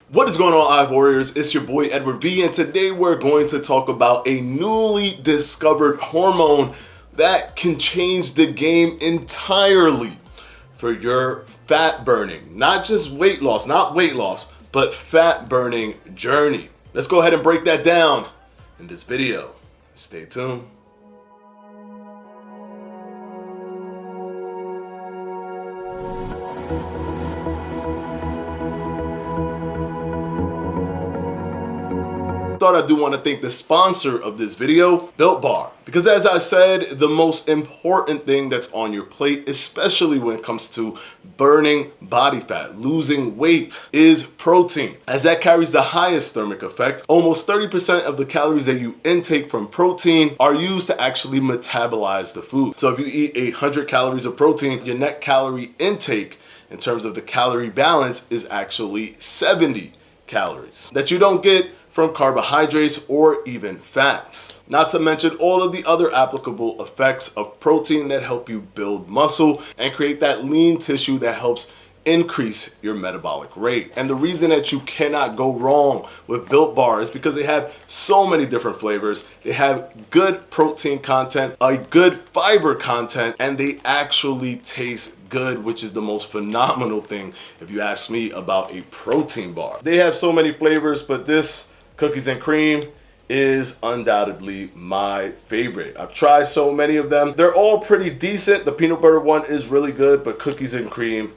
What is going on, Eye Warriors? It's your boy Edward V, and today we're going to talk about a newly discovered hormone that can change the game entirely for your fat burning, not just weight loss, but fat burning journey. Let's go ahead and break that down in this video. Stay tuned. I do want to thank the sponsor of this video, Built Bar, because as I said, the most important thing that's on your plate, especially when it comes to burning body fat, losing weight, is protein, as that carries the highest thermic effect. Almost 30% of the calories that you intake from protein are used to actually metabolize the food. So if you eat 100 calories of protein, your net calorie intake in terms of the calorie balance is actually 70 calories that you don't get from carbohydrates or even fats. Not to mention all of the other applicable effects of protein that help you build muscle and create that lean tissue that helps increase your metabolic rate. And the reason that you cannot go wrong with Built Bar is because they have so many different flavors. They have good protein content, a good fiber content, and they actually taste good, which is the most phenomenal thing if you ask me about a protein bar. They have so many flavors, but this cookies and cream is undoubtedly my favorite. I've tried so many of them. They're all pretty decent. The peanut butter one is really good, but cookies and cream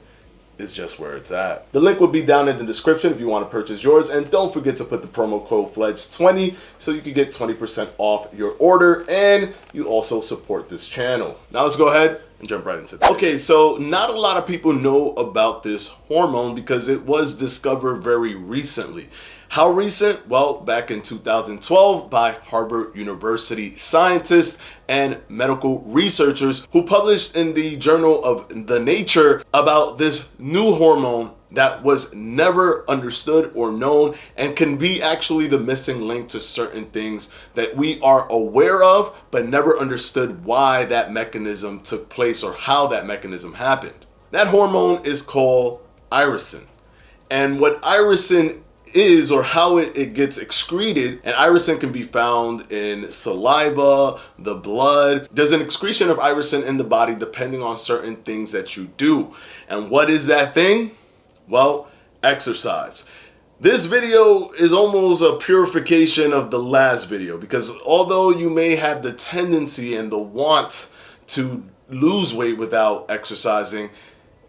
is just where it's at. The link will be down in the description if you want to purchase yours. And don't forget to put the promo code FLEDGE20 so you can get 20% off your order and you also support this channel. Now let's go ahead and jump right into that. Okay, so not a lot of people know about this hormone because it was discovered very recently. How recent? Well, back in 2012 by Harvard University scientists and medical researchers who published in the Journal of the Nature about this new hormone that was never understood or known and can be actually the missing link to certain things that we are aware of but never understood why that mechanism took place or how that mechanism happened. That hormone is called irisin. And what irisin is, or how it gets excreted, and irisin can be found in saliva, the blood. There's an excretion of irisin in the body depending on certain things that you do. And what is that thing? Well, exercise. This video is almost a purification of the last video because although you may have the tendency and the want to lose weight without exercising,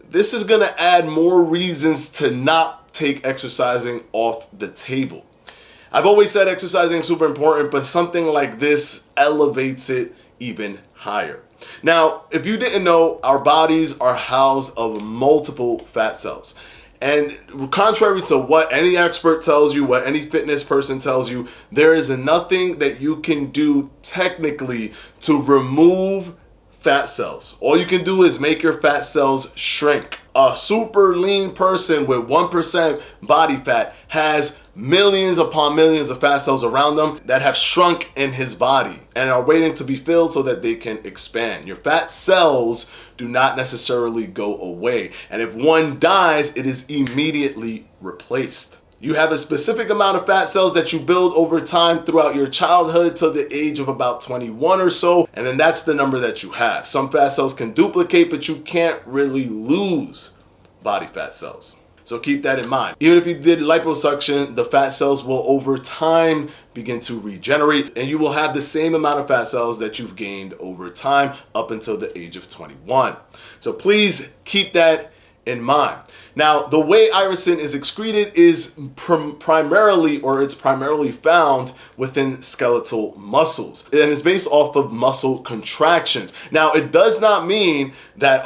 this is going to add more reasons to not take exercising off the table. I've always said exercising is super important, but something like this elevates it even higher. Now, if you didn't know, our bodies are housed of multiple fat cells. And contrary to what any expert tells you, what any fitness person tells you, there is nothing that you can do technically to remove fat cells. All you can do is make your fat cells shrink. A super lean person with 1% body fat has millions upon millions of fat cells around them that have shrunk in his body and are waiting to be filled so that they can expand. Your fat cells do not necessarily go away. And if one dies, it is immediately replaced. You have a specific amount of fat cells that you build over time throughout your childhood till the age of about 21 or so, and then that's the number that you have. Some fat cells can duplicate, but you can't really lose body fat cells. So keep that in mind. Even if you did liposuction, the fat cells will over time begin to regenerate, and you will have the same amount of fat cells that you've gained over time up until the age of 21. So please keep that in mind. Now, the way irisin is excreted is primarily found within skeletal muscles, and it's based off of muscle contractions. Now, it does not mean that,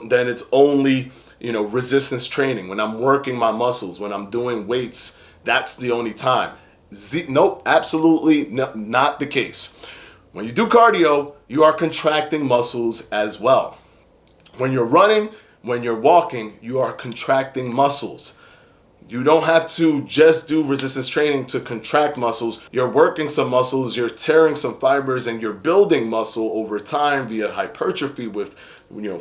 then it's only, resistance training. When I'm working my muscles, when I'm doing weights, that's the only time. Nope, absolutely not the case. When you do cardio, you are contracting muscles as well. When you're running, when you're walking, you are contracting muscles. You don't have to just do resistance training to contract muscles. You're working some muscles, you're tearing some fibers, and you're building muscle over time via hypertrophy with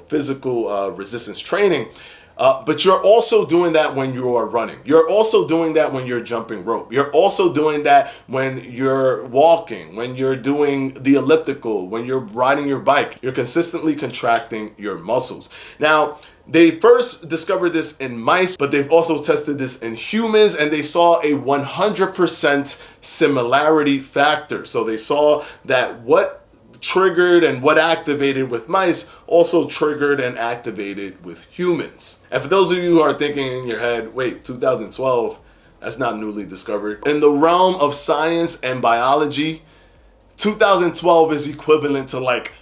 physical resistance training. But you're also doing that when you are running. You're also doing that when you're jumping rope. You're also doing that when you're walking, when you're doing the elliptical, when you're riding your bike. You're consistently contracting your muscles. Now, they first discovered this in mice, but they've also tested this in humans, and they saw a 100% similarity factor. So they saw that what triggered and what activated with mice also triggered and activated with humans. And for those of you who are thinking in your head, wait, 2012, that's not newly discovered. In the realm of science and biology, 2012 is equivalent to like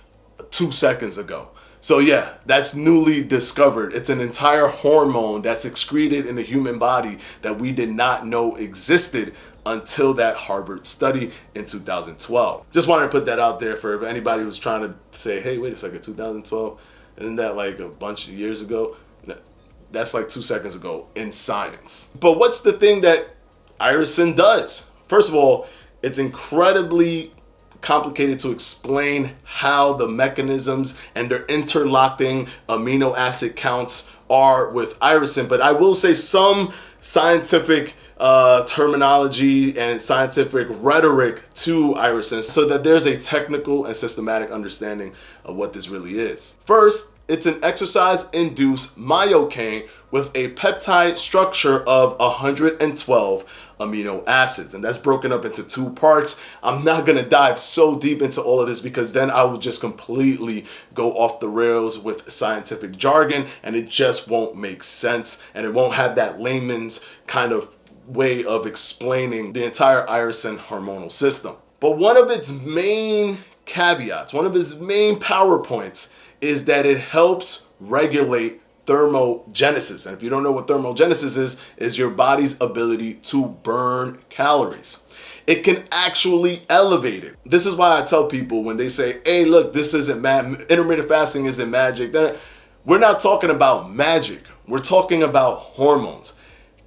2 seconds ago. So yeah, that's newly discovered. It's an entire hormone that's excreted in the human body that we did not know existed until that Harvard study in 2012. Just wanted to put that out there for anybody who's trying to say, hey, wait a second, 2012, isn't that like a bunch of years ago? That's like 2 seconds ago in science. But what's the thing that Irisin does? First of all, it's incredibly complicated to explain how the mechanisms and their interlocking amino acid counts are with irisin, but I will say some scientific terminology and scientific rhetoric to irisin so that there's a technical and systematic understanding of what this really is. First, it's an exercise-induced myocaine with a peptide structure of 112 amino acids, and that's broken up into 2 parts. I'm not gonna dive so deep into all of this because then I will just completely go off the rails with scientific jargon, and it just won't make sense, and it won't have that layman's kind of way of explaining the entire irisin hormonal system. But one of its main caveats, one of its main PowerPoints is that it helps regulate thermogenesis. And if you don't know what thermogenesis is your body's ability to burn calories. It can actually elevate it. This is why I tell people when they say, hey, look, this isn't intermittent fasting isn't magic. We're not talking about magic. We're talking about hormones.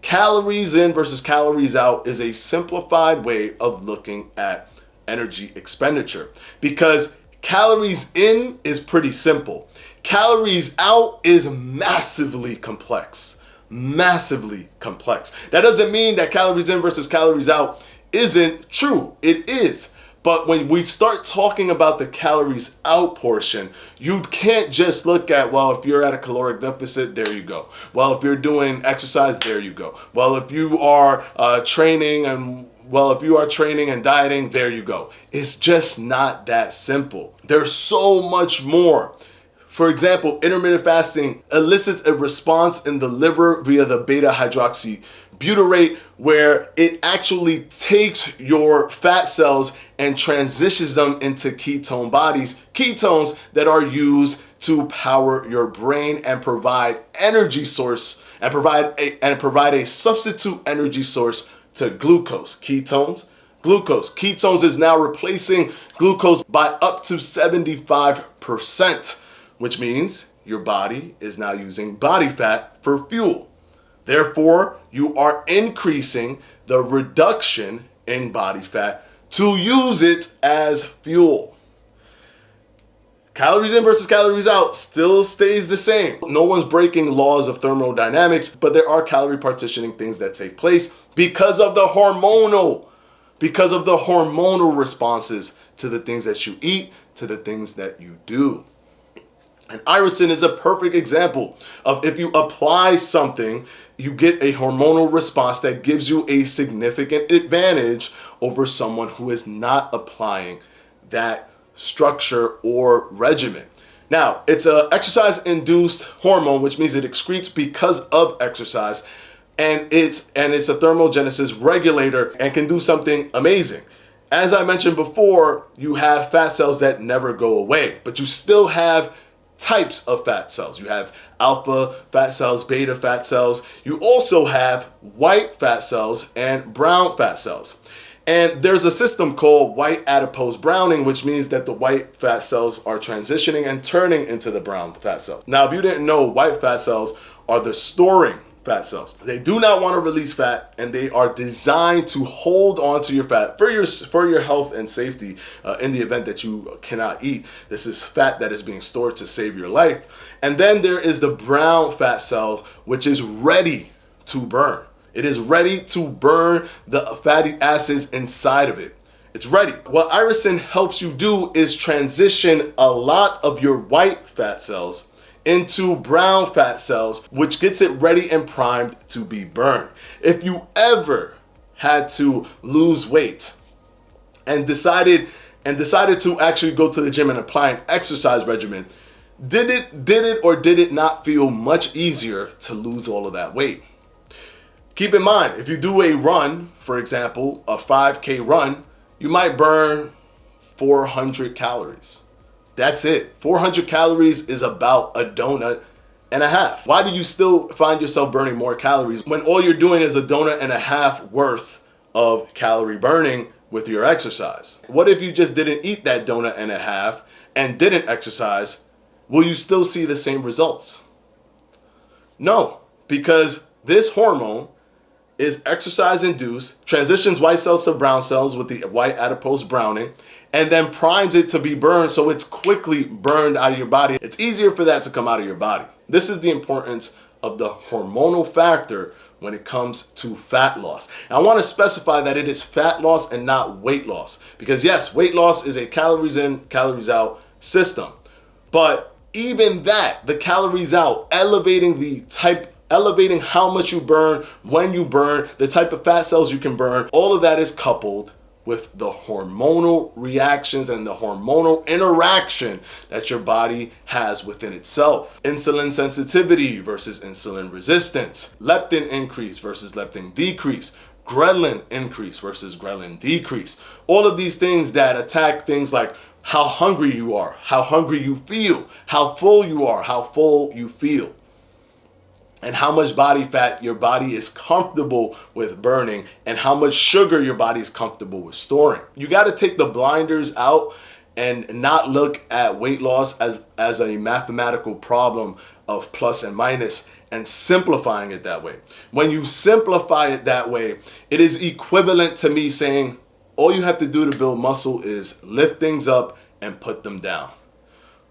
Calories in versus calories out is a simplified way of looking at energy expenditure, because calories in is pretty simple. Calories out is massively complex. Massively complex. That doesn't mean that calories in versus calories out isn't true. It is. But when we start talking about the calories out portion, you can't just look at, well, if you're at a caloric deficit, there you go. Well, if you're doing exercise, there you go. Well, if you are training and dieting, there you go. It's just not that simple. There's so much more. For example, intermittent fasting elicits a response in the liver via the beta hydroxybutyrate, where it actually takes your fat cells and transitions them into ketone bodies, ketones that are used to power your brain and provide energy source and provide a substitute energy source to glucose. Ketones is now replacing glucose by up to 75%, which means your body is now using body fat for fuel. Therefore, you are increasing the reduction in body fat to use it as fuel. Calories in versus calories out still stays the same. No one's breaking laws of thermodynamics, but there are calorie partitioning things that take place because of the hormonal responses to the things that you eat, to the things that you do. And irisin is a perfect example of if you apply something, you get a hormonal response that gives you a significant advantage over someone who is not applying that structure or regimen. Now, it's an exercise-induced hormone, which means it excretes because of exercise, and it's a thermogenesis regulator and can do something amazing. As I mentioned before, you have fat cells that never go away, but you still have types of fat cells. You have alpha fat cells, beta fat cells. You also have white fat cells and brown fat cells. And there's a system called white adipose browning, which means that the white fat cells are transitioning and turning into the brown fat cells. Now, if you didn't know, white fat cells are the storing fat cells. They do not want to release fat, and they are designed to hold on to your fat for your health and safety in the event that you cannot eat. This is fat that is being stored to save your life. And then there is the brown fat cell, which is ready to burn. It is ready to burn the fatty acids inside of it. It's ready. What Irisin helps you do is transition a lot of your white fat cells into brown fat cells, which gets it ready and primed to be burned. If you ever had to lose weight and decided to actually go to the gym and apply an exercise regimen, did it or did it not feel much easier to lose all of that weight? Keep in mind, if you do a run, for example, a 5K run, you might burn 400 calories. That's it. 400 calories is about a donut and a half. Why do you still find yourself burning more calories when all you're doing is a donut and a half worth of calorie burning with your exercise? What if you just didn't eat that donut and a half and didn't exercise? Will you still see the same results? No, because this hormone is exercise induced, transitions white cells to brown cells with the white adipose browning, and then primes it to be burned so it's quickly burned out of your body. It's easier for that to come out of your body. This is the importance of the hormonal factor when it comes to fat loss. And I want to specify that it is fat loss and not weight loss, because yes, weight loss is a calories in, calories out system. But even that, the calories out, elevating how much you burn, when you burn, the type of fat cells you can burn, all of that is coupled with the hormonal reactions and the hormonal interaction that your body has within itself. Insulin sensitivity versus insulin resistance, leptin increase versus leptin decrease, ghrelin increase versus ghrelin decrease. All of these things that attack things like how hungry you are, how hungry you feel, how full you are, how full you feel, and how much body fat your body is comfortable with burning, and how much sugar your body is comfortable with storing. You got to take the blinders out and not look at weight loss as a mathematical problem of plus and minus and simplifying it that way. When you simplify it that way, it is equivalent to me saying all you have to do to build muscle is lift things up and put them down.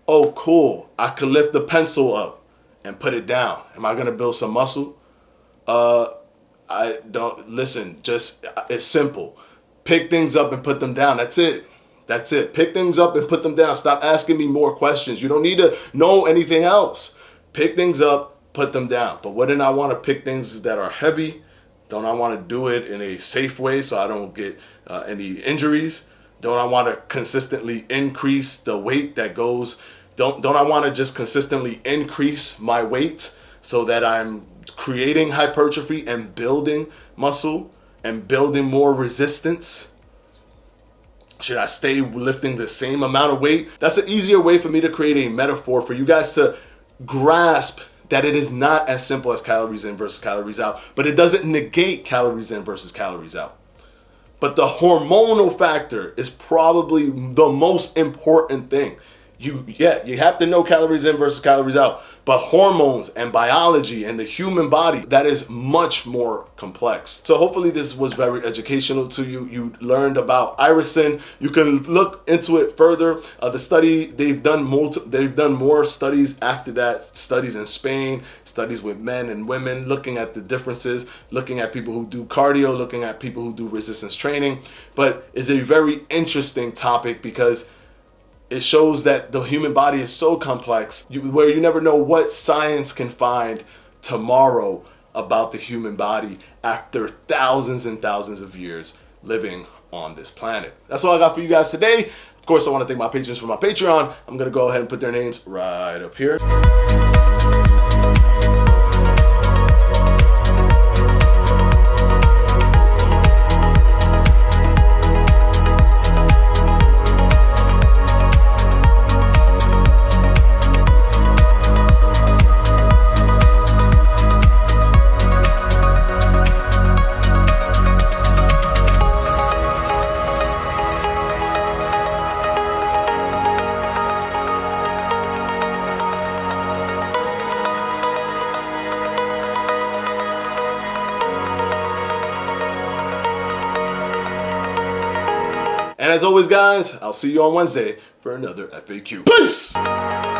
Oh, cool. I could lift the pencil up and put it down. Am I going to build some muscle? I don't. Listen, it's simple. Pick things up and put them down. That's it. That's it. Pick things up and put them down. Stop asking me more questions. You don't need to know anything else. Pick things up, put them down. But wouldn't I want to pick things that are heavy? Don't I want to do it in a safe way so I don't get any injuries? Don't I want to consistently increase the weight that goes? Don't I want to just consistently increase my weight so that I'm creating hypertrophy and building muscle and building more resistance? Should I stay lifting the same amount of weight? That's an easier way for me to create a metaphor for you guys to grasp that it is not as simple as calories in versus calories out, but it doesn't negate calories in versus calories out. But the hormonal factor is probably the most important thing. You have to know calories in versus calories out, but hormones and biology and the human body, that is much more complex. So hopefully this was very educational to you. You learned about Irisin. You can look into it further. The study, they've done more studies after that, studies in Spain, studies with men and women, looking at the differences, looking at people who do cardio, looking at people who do resistance training. But it's a very interesting topic because it shows that the human body is so complex where you never know what science can find tomorrow about the human body after thousands and thousands of years living on this planet. That's all I got for you guys today. Of course, I want to thank my patrons for my Patreon. I'm going to go ahead and put their names right up here. And as always, guys, I'll see you on Wednesday for another FAQ. Peace!